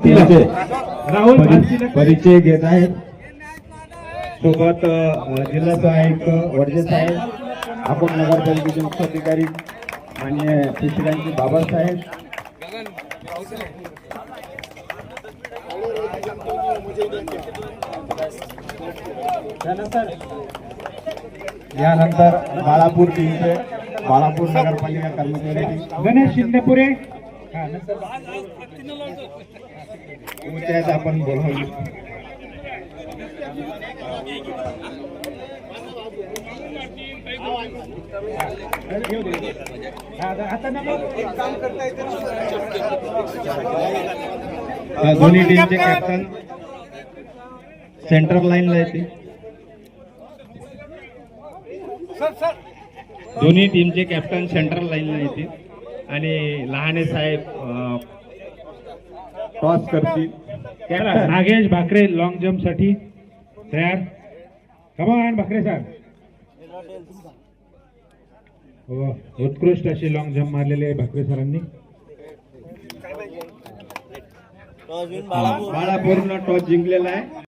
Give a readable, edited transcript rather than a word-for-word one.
राहुल परिचय घेत आहेत. सोबत जिल्हा सहाय्यक वडजे साहेब, आपण नगरपालिकेचे मुख्य अधिकारी माननीय श्रीरामजी बाबासाहेब, यानंतर बाळापूर टीमचे बाळापूर नगरपालिका कर्मचारी गणेश शिंदेपुरे त्यात आपण बोलवली. दोन्ही टीमचे कॅप्टन सेंटर लाईनला येते. दोन्ही टीमचे कॅप्टन सेंटर लाईनला येते आणि लहाने साहेब टॉस करतील. नागेश भाकरे लॉंग जम्प साठी तयार. कमान भाकरे साहेब. उत्कृष्ट अशी लॉंग जम्प मारलेले आहे भाकरे सरांनी. बाळापूरनं टॉस जिंकलेला आहे.